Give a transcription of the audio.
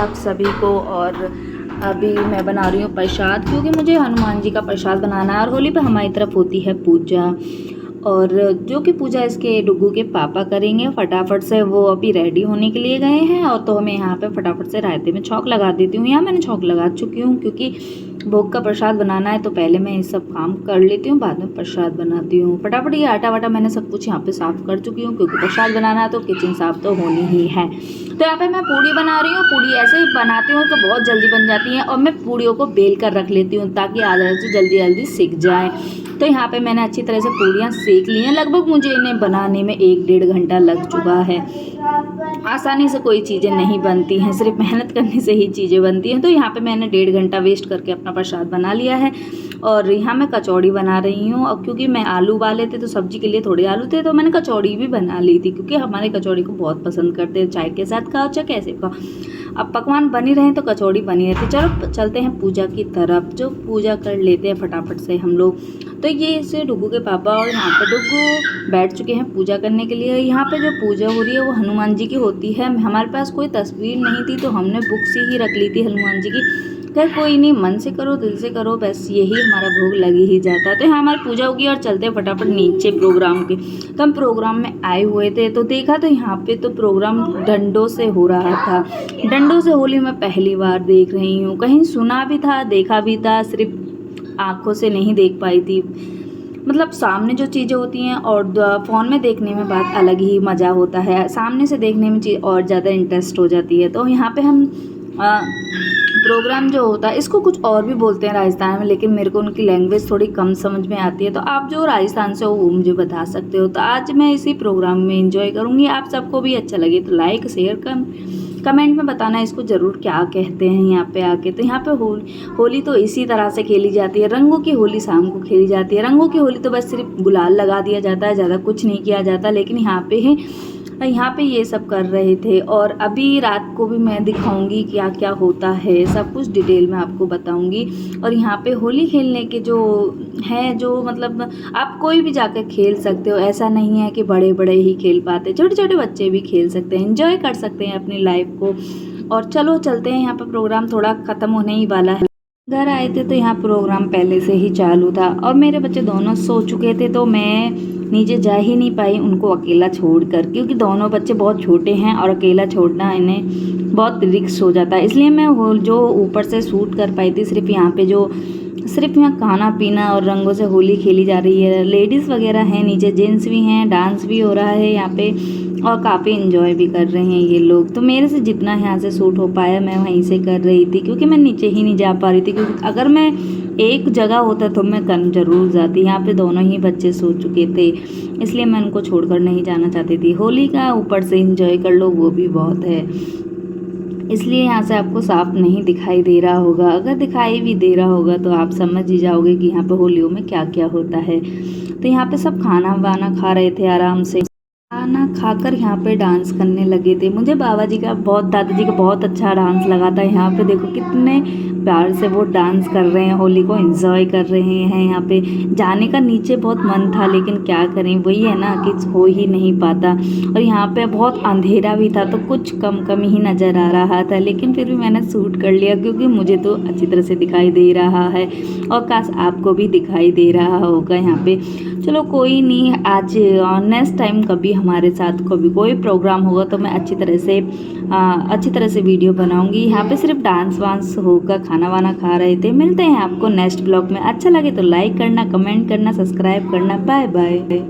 आप सभी को। और अभी मैं बना रही हूँ प्रसाद, क्योंकि मुझे हनुमान जी का प्रसाद बनाना है। और होली पे हमारी तरफ होती है पूजा, और जो कि पूजा इसके डुग्गू के पापा करेंगे। फटाफट से वो अभी रेडी होने के लिए गए हैं, और तो मैं यहाँ पे फटाफट से रायते में छौंक लगा देती हूँ। यहाँ मैंने छौंक लगा चुकी हूँ, क्योंकि भोग का प्रसाद बनाना है तो पहले मैं ये सब काम कर लेती हूँ, बाद में प्रसाद बनाती हूँ। फटाफट ये आटा वाटा मैंने सब कुछ यहाँ पे साफ़ कर चुकी हूँ, क्योंकि प्रसाद बनाना है तो किचन साफ़ तो होनी ही है। तो यहाँ पे मैं पूड़ी बना रही हूँ। पूड़ी ऐसे ही बनाती हूँ तो बहुत जल्दी बन जाती है, और मैं पूड़ियों को बेल कर रख लेती हूँ ताकि आधा से जल्दी जल्दी सिक जाए। तो यहाँ पे मैंने अच्छी तरह से पूड़ियाँ सेक ली हैं। लगभग मुझे इन्हें बनाने में 1-1.5 घंटा लग चुका है। आसानी से कोई चीज़ें नहीं बनती हैं, सिर्फ मेहनत करने से ही चीज़ें बनती हैं। तो यहाँ पे मैंने 1.5 घंटा वेस्ट करके अपना प्रसाद बना लिया है। और यहाँ मैं कचौड़ी बना रही हूँ, और क्योंकि मैं आलू उबाले थे तो सब्जी के लिए थोड़े आलू थे, तो मैंने कचौड़ी भी बना ली थी, क्योंकि हमारे कचौड़ी को बहुत पसंद करते हैं, चाय के साथ खाओ चाहे कैसे खाओ। अब पकवान बनी रहे तो कचौड़ी बनी रहती। चलो चलते हैं पूजा की तरफ, जो पूजा कर लेते हैं फटाफट से हम लोग। तो ये इसे डुग्गू के पापा, और यहाँ पे डुग्गू बैठ चुके हैं पूजा करने के लिए। यहाँ पे जो पूजा हो रही है वो हनुमान जी की होती है। हमारे पास कोई तस्वीर नहीं थी तो हमने बुक से ही रख ली थी हनुमान जी की। खैर कोई नहीं, मन से करो दिल से करो, बस यही हमारा भोग लग ही जाता है। तो यहाँ हमारी पूजा होगी और चलते हैं फटाफट नीचे प्रोग्राम के। तो हम प्रोग्राम में आए हुए थे तो देखा तो यहाँ पे तो प्रोग्राम डंडों से हो रहा था। डंडों से होली मैं पहली बार देख रही हूँ, कहीं सुना भी था देखा भी था, सिर्फ आँखों से नहीं देख पाई थी। मतलब सामने जो चीज़ें होती हैं और फ़ोन में देखने में बात अलग ही मज़ा होता है, सामने से देखने में चीज़ और ज़्यादा इंटरेस्ट हो जाती है। तो यहाँ पे हम प्रोग्राम जो होता है इसको कुछ और भी बोलते हैं राजस्थान में, लेकिन मेरे को उनकी लैंग्वेज थोड़ी कम समझ में आती है। तो आप जो राजस्थान से हो वो मुझे बता सकते हो। तो आज मैं इसी प्रोग्राम में एंजॉय करूँगी। आप सबको भी अच्छा लगे तो लाइक शेयर कमेंट में बताना इसको ज़रूर क्या कहते हैं यहाँ पे आके। तो यहाँ पे होली तो इसी तरह से खेली जाती है। रंगों की होली शाम को खेली जाती है। रंगों की होली तो बस सिर्फ गुलाल लगा दिया जाता है, ज़्यादा कुछ नहीं किया जाता। लेकिन यहाँ पे ये सब कर रहे थे, और अभी रात को भी मैं दिखाऊंगी क्या क्या होता है, सब कुछ डिटेल में आपको बताऊंगी। और यहाँ पे होली खेलने के जो है, जो मतलब आप कोई भी जाकर खेल सकते हो, ऐसा नहीं है कि बड़े बड़े ही खेल पाते, छोटे छोटे बच्चे भी खेल सकते हैं, एंजॉय कर सकते हैं अपनी लाइफ को। और चलो चलते हैं, यहाँ पर प्रोग्राम थोड़ा ख़त्म होने ही वाला है। घर आए थे तो यहाँ प्रोग्राम पहले से ही चालू था, और मेरे बच्चे दोनों सो चुके थे तो मैं नीचे जा ही नहीं पाई उनको अकेला छोड़कर, क्योंकि दोनों बच्चे बहुत छोटे हैं और अकेला छोड़ना इन्हें बहुत रिस्क हो जाता है। इसलिए मैं जो ऊपर से शूट कर पाई थी सिर्फ यहाँ खाना पीना और रंगों से होली खेली जा रही है। लेडीज़ वगैरह हैं नीचे, जेंट्स भी हैं, डांस भी हो रहा है यहाँ पे, और काफ़ी इन्जॉय भी कर रहे हैं ये लोग। तो मेरे से जितना यहाँ से शूट हो पाया मैं वहीं से कर रही थी, क्योंकि मैं नीचे ही नहीं जा पा रही थी। क्योंकि अगर मैं एक जगह होता तो मैं कल जरूर जाती। यहाँ पे दोनों ही बच्चे सो चुके थे, इसलिए मैं उनको छोड़कर नहीं जाना चाहती थी। होली का ऊपर से इंजॉय कर लो वो भी बहुत है, इसलिए यहाँ से आपको साफ नहीं दिखाई दे रहा होगा। अगर दिखाई भी दे रहा होगा तो आप समझ ही जाओगे कि यहाँ पे होलियों में क्या क्या होता है। तो यहाँ पे सब खाना वाना खा रहे थे आराम से। खाना खाकर यहाँ पे डांस करने लगे थे। मुझे दादाजी का बहुत अच्छा डांस लगा था। यहाँ पे देखो कितने प्यार से वो डांस कर रहे हैं, होली को एंजॉय कर रहे हैं। यहाँ पे जाने का नीचे बहुत मन था, लेकिन क्या करें, वही है ना कि हो ही नहीं पाता। और यहाँ पे बहुत अंधेरा भी था तो कुछ कम ही नज़र आ रहा था, लेकिन फिर भी मैंने शूट कर लिया, क्योंकि मुझे तो अच्छी तरह से दिखाई दे रहा है, और काश आपको भी दिखाई दे रहा होगा यहाँ पे। चलो कोई नहीं, आज नेक्स्ट टाइम कभी हमारे साथ कभी कोई प्रोग्राम होगा तो मैं अच्छी तरह से वीडियो बनाऊंगी। यहाँ पे सिर्फ डांस वांस होगा, खाना वाना खा रहे थे। मिलते हैं आपको नेक्स्ट ब्लॉग में। अच्छा लगे तो लाइक करना, कमेंट करना, सब्सक्राइब करना। Bye bye.